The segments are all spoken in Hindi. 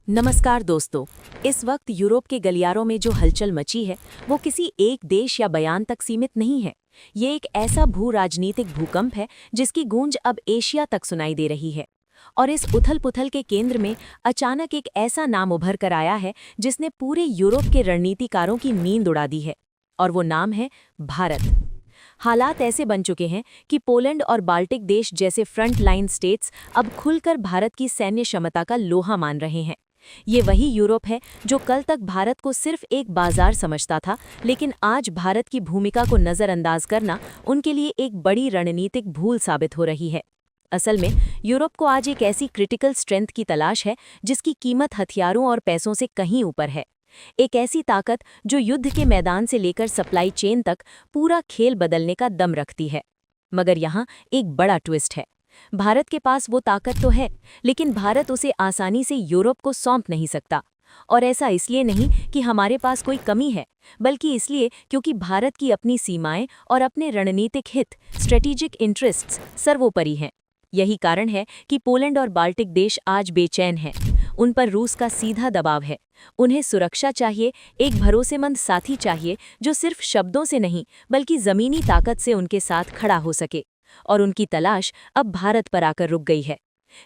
नमस्कार दोस्तों। इस वक्त यूरोप के गलियारों में जो हलचल मची है वो किसी एक देश या बयान तक सीमित नहीं है। ये एक ऐसा भू राजनीतिक भूकंप है जिसकी गूंज अब एशिया तक सुनाई दे रही है। और इस उथल-पुथल के केंद्र में अचानक एक ऐसा नाम उभर कर आया है जिसने पूरे यूरोप के रणनीतिकारों की नींद उड़ा दी है। और वो नाम है भारत। हालात ऐसे बन चुके हैं कि पोलैंड और बाल्टिक देश जैसे फ्रंट लाइन स्टेट्स अब खुलकर भारत की सैन्य क्षमता का लोहा मान रहे हैं। ये वही यूरोप है जो कल तक भारत को सिर्फ एक बाजार समझता था, लेकिन आज भारत की भूमिका को नज़रअंदाज करना उनके लिए एक बड़ी रणनीतिक भूल साबित हो रही है। असल में यूरोप को आज एक ऐसी क्रिटिकल स्ट्रेंथ की तलाश है जिसकी कीमत हथियारों और पैसों से कहीं ऊपर है। एक ऐसी ताकत जो युद्ध के मैदान से लेकर सप्लाई चेन तक पूरा खेल बदलने का दम रखती है। मगर यहाँ एक बड़ा ट्विस्ट है। भारत के पास वो ताकत तो है, लेकिन भारत उसे आसानी से यूरोप को सौंप नहीं सकता। और ऐसा इसलिए नहीं कि हमारे पास कोई कमी है, बल्कि इसलिए क्योंकि भारत की अपनी सीमाएं और अपने रणनीतिक हित, स्ट्रेटेजिक इंटरेस्ट्स सर्वोपरि हैं। यही कारण है कि पोलैंड और बाल्टिक देश आज बेचैन हैं। उन पर रूस का सीधा दबाव है। उन्हें सुरक्षा चाहिए, एक भरोसेमंद साथी चाहिए जो सिर्फ शब्दों से नहीं बल्कि जमीनी ताकत से उनके साथ खड़ा हो सके। और उनकी तलाश अब भारत पर आकर रुक गई है।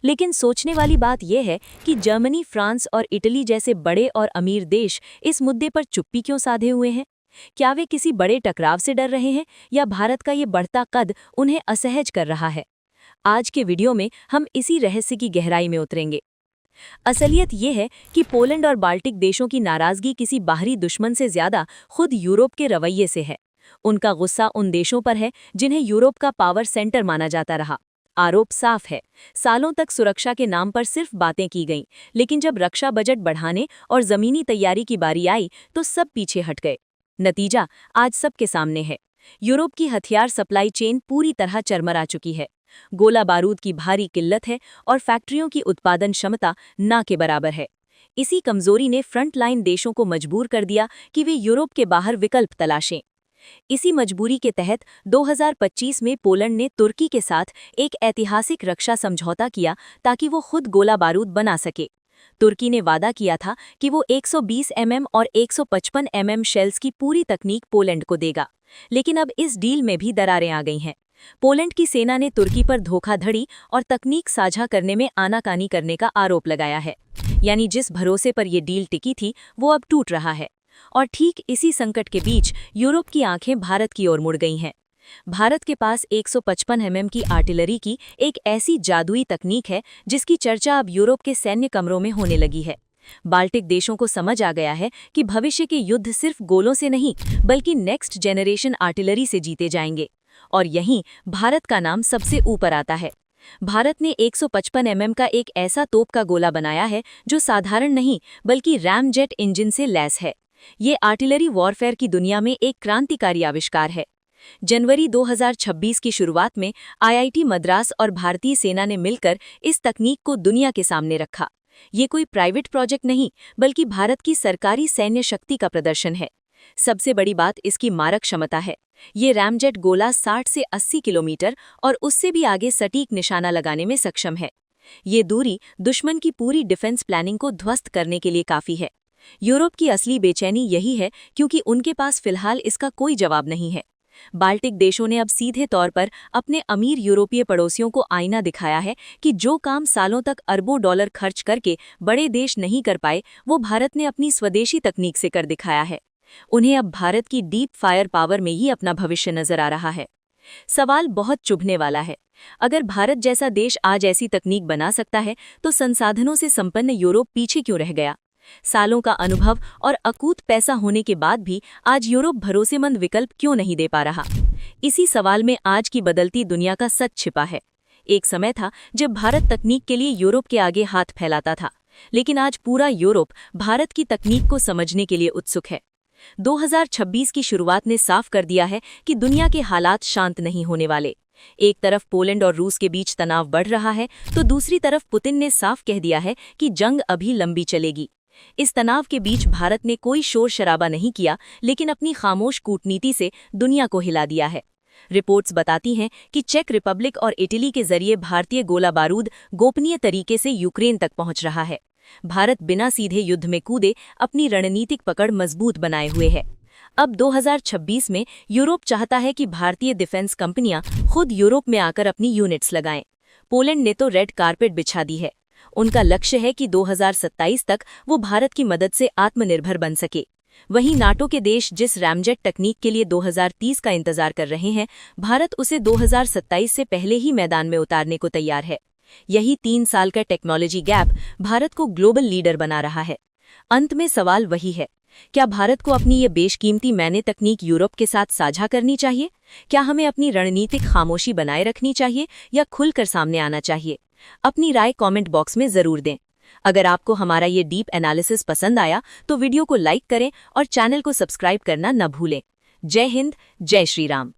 लेकिन सोचने वाली बात यह है कि जर्मनी, फ्रांस और इटली जैसे बड़े और अमीर देश इस मुद्दे पर चुप्पी क्यों साधे हुए हैं? क्या वे किसी बड़े टकराव से डर रहे हैं या भारत का ये बढ़ता कद उन्हें असहज कर रहा है? आज के वीडियो में हम इसी रहस्य की गहराई में उतरेंगे। असलियत यह है कि पोलैंड और बाल्टिक देशों की नाराजगी किसी बाहरी दुश्मन से ज्यादा खुद यूरोप के रवैये से है। उनका गुस्सा उन देशों पर है जिन्हें यूरोप का पावर सेंटर माना जाता रहा। आरोप साफ है, सालों तक सुरक्षा के नाम पर सिर्फ बातें की गईं, लेकिन जब रक्षा बजट बढ़ाने और जमीनी तैयारी की बारी आई तो सब पीछे हट गए। नतीजा आज सबके सामने है। यूरोप की हथियार सप्लाई चेन पूरी तरह चरमरा चुकी है। गोला बारूद की भारी किल्लत है और फैक्ट्रियों की उत्पादन क्षमता ना के बराबर है। इसी कमजोरी ने फ्रंटलाइन देशों को मजबूर कर दिया कि वे यूरोप के बाहर विकल्प तलाशें। इसी मजबूरी के तहत 2025 में पोलैंड ने तुर्की के साथ एक ऐतिहासिक रक्षा समझौता किया ताकि वो खुद गोला बारूद बना सके। तुर्की ने वादा किया था कि वो 120 mm और 155 mm शेल्स की पूरी तकनीक पोलैंड को देगा, लेकिन अब इस डील में भी दरारें आ गई हैं। पोलैंड की सेना ने तुर्की पर धोखाधड़ी और तकनीक साझा करने में आनाकानी करने का आरोप लगाया है। यानी जिस भरोसे पर ये डील टिकी थी वो अब टूट रहा है। और ठीक इसी संकट के बीच यूरोप की आंखें भारत की ओर मुड़ गई हैं। भारत के पास 155 mm की आर्टिलरी की एक ऐसी जादुई तकनीक है जिसकी चर्चा अब यूरोप के सैन्य कमरों में होने लगी है। बाल्टिक देशों को समझ आ गया है कि भविष्य के युद्ध सिर्फ गोलों से नहीं बल्कि नेक्स्ट जनरेशन आर्टिलरी से जीते जाएंगे। और यहीं भारत का नाम सबसे ऊपर आता है। भारत ने 155 mm का एक ऐसा तोप का गोला बनाया है जो साधारण नहीं बल्कि रैमजेट इंजन से लैस है। ये आर्टिलरी वॉरफेयर की दुनिया में एक क्रांतिकारी आविष्कार है। जनवरी 2026 की शुरुआत में आईआईटी मद्रास और भारतीय सेना ने मिलकर इस तकनीक को दुनिया के सामने रखा। ये कोई प्राइवेट प्रोजेक्ट नहीं बल्कि भारत की सरकारी सैन्य शक्ति का प्रदर्शन है। सबसे बड़ी बात इसकी मारक क्षमता है। ये रैमजेट गोला 60 से 80 किलोमीटर और उससे भी आगे सटीक निशाना लगाने में सक्षम है। ये दूरी दुश्मन की पूरी डिफेंस प्लानिंग को ध्वस्त करने के लिए काफ़ी है। यूरोप की असली बेचैनी यही है क्योंकि उनके पास फिलहाल इसका कोई जवाब नहीं है। बाल्टिक देशों ने अब सीधे तौर पर अपने अमीर यूरोपीय पड़ोसियों को आईना दिखाया है कि जो काम सालों तक अरबों डॉलर खर्च करके बड़े देश नहीं कर पाए वो भारत ने अपनी स्वदेशी तकनीक से कर दिखाया है। उन्हें अब भारत की डीप फायर पावर में ही अपना भविष्य नजर आ रहा है। सवाल बहुत चुभने वाला है। अगर भारत जैसा देश आज ऐसी तकनीक बना सकता है तो संसाधनों से संपन्न यूरोप पीछे क्यों रह गया? सालों का अनुभव और अकूत पैसा होने के बाद भी आज यूरोप भरोसेमंद विकल्प क्यों नहीं दे पा रहा? इसी सवाल में आज की बदलती दुनिया का सच छिपा है। एक समय था जब भारत तकनीक के लिए यूरोप के आगे हाथ फैलाता था, लेकिन आज पूरा यूरोप भारत की तकनीक को समझने के लिए उत्सुक है। 2026 की शुरुआत ने साफ कर दिया है कि दुनिया के हालात शांत नहीं होने वाले। एक तरफ पोलैंड और रूस के बीच तनाव बढ़ रहा है तो दूसरी तरफ पुतिन ने साफ कह दिया है कि जंग अभी लंबी चलेगी। इस तनाव के बीच भारत ने कोई शोर शराबा नहीं किया, लेकिन अपनी खामोश कूटनीति से दुनिया को हिला दिया है। रिपोर्ट्स बताती हैं कि चेक रिपब्लिक और इटली के जरिए भारतीय गोला बारूद गोपनीय तरीके से यूक्रेन तक पहुंच रहा है। भारत बिना सीधे युद्ध में कूदे अपनी रणनीतिक पकड़ मजबूत बनाए हुए है। अब 2026 में यूरोप चाहता है कि भारतीय डिफेंस कंपनियां खुद यूरोप में आकर अपनी यूनिट्स लगाएं। पोलैंड ने तो रेड कारपेट बिछा दी है। उनका लक्ष्य है कि 2027 तक वो भारत की मदद से आत्मनिर्भर बन सके। वहीं नाटो के देश जिस रैमजेट तकनीक के लिए 2030 का इंतजार कर रहे हैं, भारत उसे 2027 से पहले ही मैदान में उतारने को तैयार है। यही 3 साल का टेक्नोलॉजी गैप भारत को ग्लोबल लीडर बना रहा है। अंत में सवाल वही है, क्या भारत को अपनी ये बेशकीमती मैने तकनीक यूरोप के साथ साझा करनी चाहिए? क्या हमें अपनी रणनीतिक खामोशी बनाए रखनी चाहिए या खुलकर सामने आना चाहिए? अपनी राय कमेंट बॉक्स में जरूर दें। अगर आपको हमारा ये डीप एनालिसिस पसंद आया तो वीडियो को लाइक करें और चैनल को सब्सक्राइब करना न भूलें। जय हिंद, जय श्री राम।